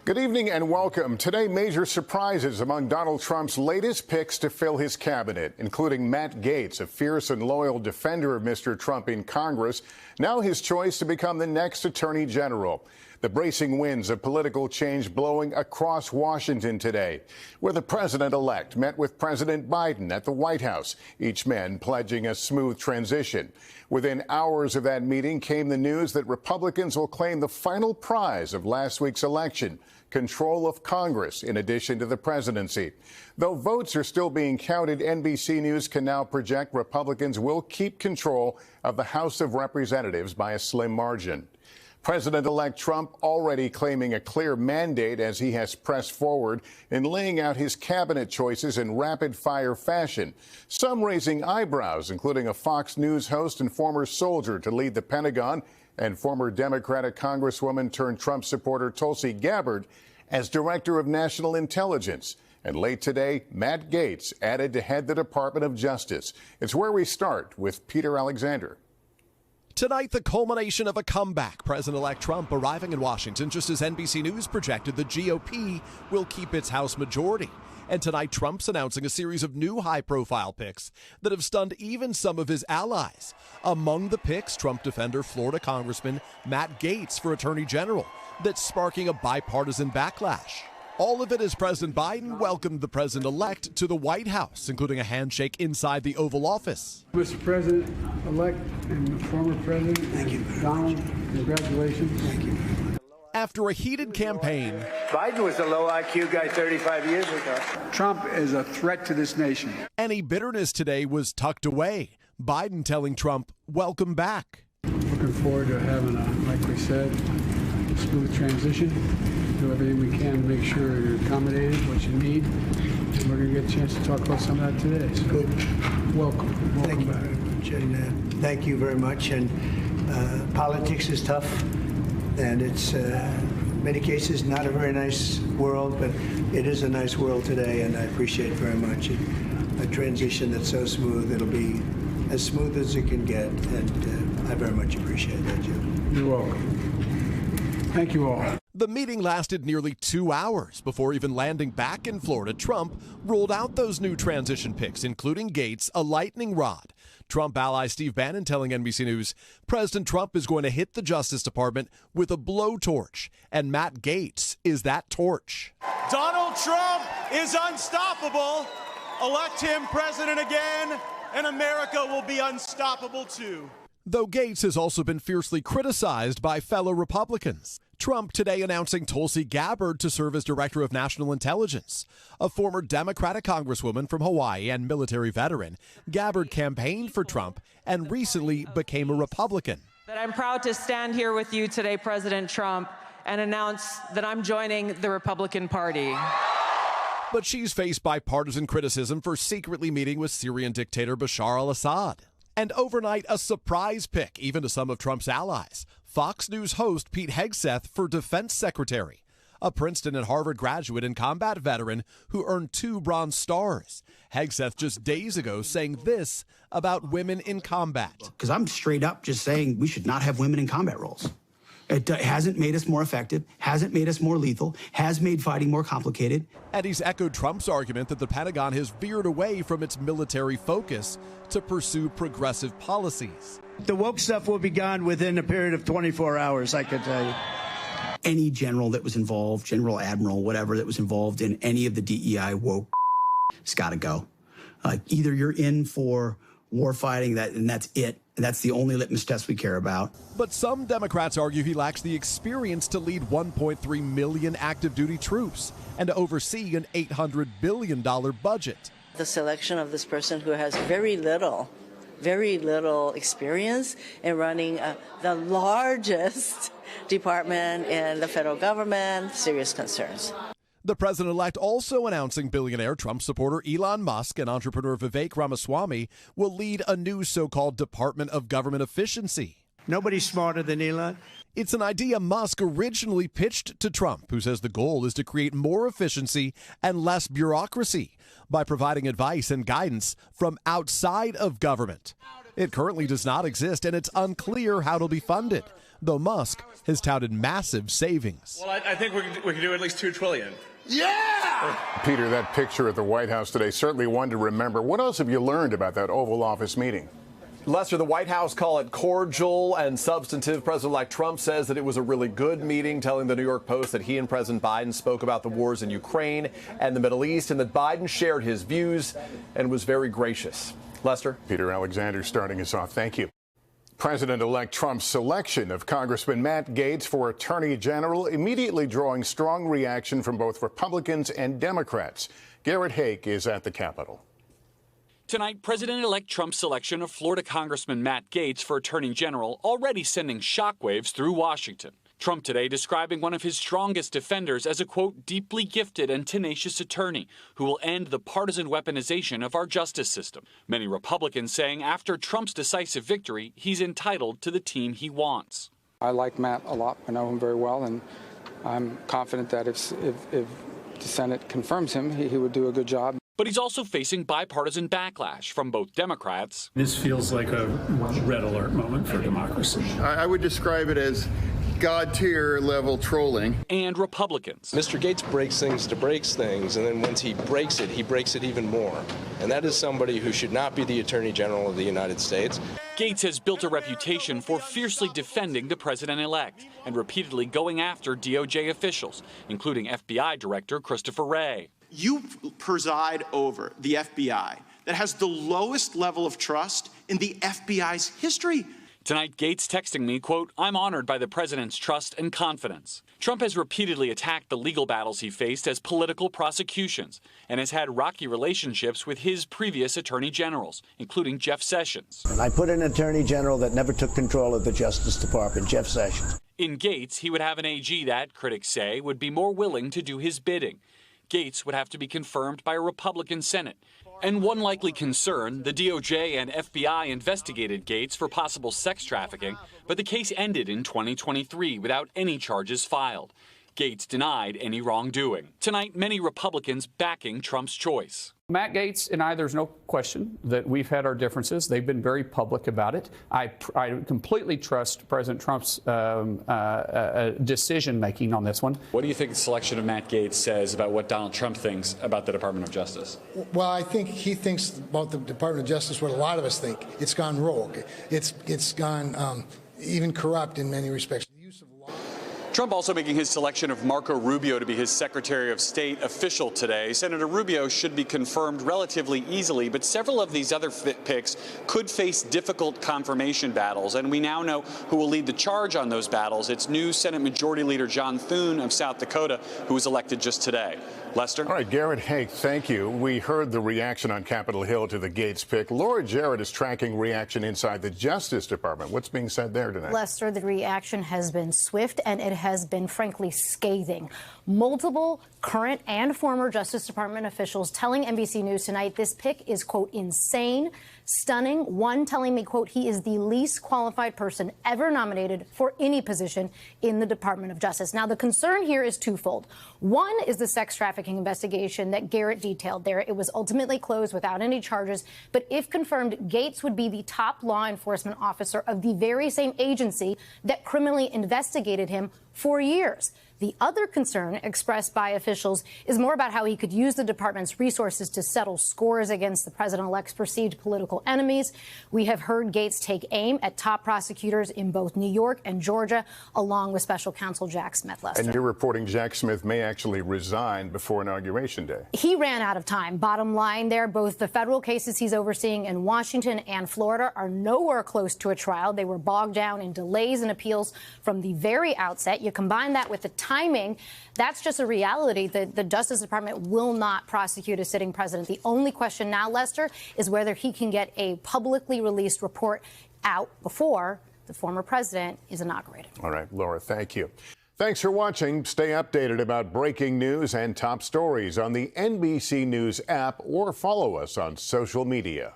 Good evening and welcome. Today, major surprises among Donald Trump's latest picks to fill his cabinet, including Matt Gaetz, a fierce and loyal defender of Mr. Trump in Congress, now his choice to become the next attorney general. The bracing winds of political change blowing across Washington today, where the president-elect met with President Biden at the White House, each man pledging a smooth transition. Within hours of that meeting came the news that Republicans will claim the final prize of last week's election, control of Congress in addition to the presidency. Though votes are still being counted, NBC News can now project Republicans will keep control of the House of Representatives by a slim margin. President-elect Trump already claiming a clear mandate as he has pressed forward in laying out his cabinet choices in rapid-fire fashion. Some raising eyebrows, including a Fox News host and former soldier to lead the Pentagon, and former Democratic Congresswoman turned Trump supporter Tulsi Gabbard as Director of National Intelligence. And late today, Matt Gaetz added to head the Department of Justice. It's where we start with Peter Alexander. Tonight, the culmination of a comeback. President-elect Trump arriving in Washington just as NBC News projected the GOP will keep its House majority. And tonight, Trump's announcing a series of new high-profile picks that have stunned even some of his allies. Among the picks, Trump defender Florida Congressman Matt Gaetz for Attorney General, that's sparking a bipartisan backlash. All of it as President Biden welcomed the president-elect to the White House, including a handshake inside the Oval Office. Mr. President-elect and former President, thank you. Donald, congratulations. Thank you. After a heated campaign, Biden was a low IQ guy 35 years ago. Trump is a threat to this nation. Any bitterness today was tucked away. Biden telling Trump, welcome back. Looking forward to having like we said, a smooth transition. Do everything we can to make sure you're accommodated, what you need. And we're going to get a chance to talk about some of that today. So good. Welcome Thank you back. very much. And thank you very much. And politics is tough. And it's, in many cases, not a very nice world, but it is a nice world today, and I appreciate very much a transition that's so smooth. It'll be as smooth as it can get, and I very much appreciate that, Jim. You're welcome. Thank you all. The meeting lasted nearly 2 hours before even landing back in Florida. Trump ruled out those new transition picks, including Gaetz, a lightning rod. Trump ally Steve Bannon telling NBC News, President Trump is going to hit the Justice Department with a blowtorch, and Matt Gaetz is that torch. Donald Trump is unstoppable. Elect him president again, and America will be unstoppable too. Though Gaetz has also been fiercely criticized by fellow Republicans. Trump today announcing Tulsi Gabbard to serve as Director of National Intelligence. A former Democratic Congresswoman from Hawaii and military veteran, Gabbard campaigned for Trump and recently became a Republican. That I'm proud to stand here with you today, President Trump, and announce that I'm joining the Republican Party. But she's faced bipartisan criticism for secretly meeting with Syrian dictator Bashar al-Assad. And overnight, a surprise pick, even to some of Trump's allies. Fox News host Pete Hegseth for Defense Secretary, a Princeton and Harvard graduate and combat veteran who earned 2 Bronze Stars. Hegseth just days ago saying this about women in combat. Because I'm straight up just saying we should not have women in combat roles. It hasn't made us more effective, hasn't made us more lethal, has made fighting more complicated. And he's echoed Trump's argument that the Pentagon has veered away from its military focus to pursue progressive policies. The woke stuff will be gone within a period of 24 hours, I can tell you. Any general that was involved, general, admiral, whatever that was involved in any of the DEI woke has got to go. Either you're in for war fighting, and that's it. That's the only litmus test we care about. But some Democrats argue he lacks the experience to lead 1.3 million active duty troops and to oversee an $800 billion budget. The selection of this person who has very little experience in running the largest department in the federal government, serious concerns. The president-elect also announcing billionaire Trump supporter Elon Musk and entrepreneur Vivek Ramaswamy will lead a new so-called Department of Government Efficiency. Nobody's smarter than Elon. It's an idea Musk originally pitched to Trump, who says the goal is to create more efficiency and less bureaucracy by providing advice and guidance from outside of government. It currently does not exist, and it's unclear how it'll be funded. though Musk has touted massive savings. Well, I think we can do at least $2 trillion. Yeah! Peter, that picture at the White House today, certainly one to remember. What else have you learned about that Oval Office meeting? Lester, the White House call it cordial and substantive. President-elect Trump says that it was a really good meeting, telling the New York Post that he and President Biden spoke about the wars in Ukraine and the Middle East, and that Biden shared his views and was very gracious. Lester? Peter Alexander starting us off. Thank you. President-elect Trump's selection of Congressman Matt Gaetz for Attorney General immediately drawing strong reaction from both Republicans and Democrats. Garrett Haake is at the Capitol. Tonight, President-elect Trump's selection of Florida Congressman Matt Gaetz for Attorney General already sending shockwaves through Washington. Trump today describing one of his strongest defenders as a, quote, deeply gifted and tenacious attorney who will end the partisan weaponization of our justice system. Many Republicans saying after Trump's decisive victory, he's entitled to the team he wants. I like Matt a lot. I know him very well, and I'm confident that if the Senate confirms him, he would do a good job. But he's also facing bipartisan backlash from both Democrats. This feels like a red alert moment for democracy. I would describe it as God-tier level trolling. And Republicans. Mr. Gaetz breaks things to breaks things, and then once he breaks it even more. And that is somebody who should not be the Attorney General of the United States. Gaetz has built a reputation for fiercely defending the president-elect and repeatedly going after DOJ officials, including FBI Director Christopher Wray. You preside over the FBI that has the lowest level of trust in the FBI's history. Tonight, Gaetz texting me, quote, I'm honored by the president's trust and confidence. Trump has repeatedly attacked the legal battles he faced as political prosecutions and has had rocky relationships with his previous attorney generals, including Jeff Sessions. And I put an attorney general that never took control of the Justice Department, Jeff Sessions. In Gaetz, he would have an AG that, critics say, would be more willing to do his bidding. Gaetz would have to be confirmed by a Republican Senate. And one likely concern, the DOJ and FBI investigated Gaetz for possible sex trafficking, but the case ended in 2023 without any charges filed. Gaetz denied any wrongdoing. Tonight, many Republicans backing Trump's choice. Matt Gaetz and I, there's no question that we've had our differences. They've been very public about it. I completely trust President Trump's decision-making on this one. What do you think the selection of Matt Gaetz says about what Donald Trump thinks about the Department of Justice? Well, I think he thinks about the Department of Justice what a lot of us think. It's gone rogue. It's gone even corrupt in many respects. Trump also making his selection of Marco Rubio to be his Secretary of State official today. Senator Rubio should be confirmed relatively easily, but several of these other picks could face difficult confirmation battles, and we now know who will lead the charge on those battles. It's new Senate Majority Leader John Thune of South Dakota, who was elected just today. Lester? All right, Garrett Haake, thank you. We heard the reaction on Capitol Hill to the Gaetz pick. Laura Jarrett is tracking reaction inside the Justice Department. What's being said there tonight? Lester, the reaction has been swift and it has been, frankly, scathing. Multiple current and former Justice Department officials telling NBC News tonight this pick is, quote, insane, stunning. One telling me, quote, he is the least qualified person ever nominated for any position in the Department of Justice. Now, the concern here is twofold. One is the sex trafficking investigation that Garrett detailed there. It was ultimately closed without any charges. But if confirmed, Gaetz would be the top law enforcement officer of the very same agency that criminally investigated him for years. The other concern expressed by officials is more about how he could use the department's resources to settle scores against the president-elect's perceived political enemies. We have heard Gaetz take aim at top prosecutors in both New York and Georgia, along with special counsel Jack Smith. Lester. And you're reporting Jack Smith may actually resign before Inauguration Day. He ran out of time. Bottom line there, both the federal cases he's overseeing in Washington and Florida are nowhere close to a trial. They were bogged down in delays and appeals from the very outset. You combine that with the timing, that's just a reality that the Justice Department will not prosecute a sitting president. The only question now, Lester, is whether he can get a publicly released report out before the former president is inaugurated. All right, Laura, thank you. Thanks for watching. Stay updated about breaking news and top stories on the NBC News app or follow us on social media.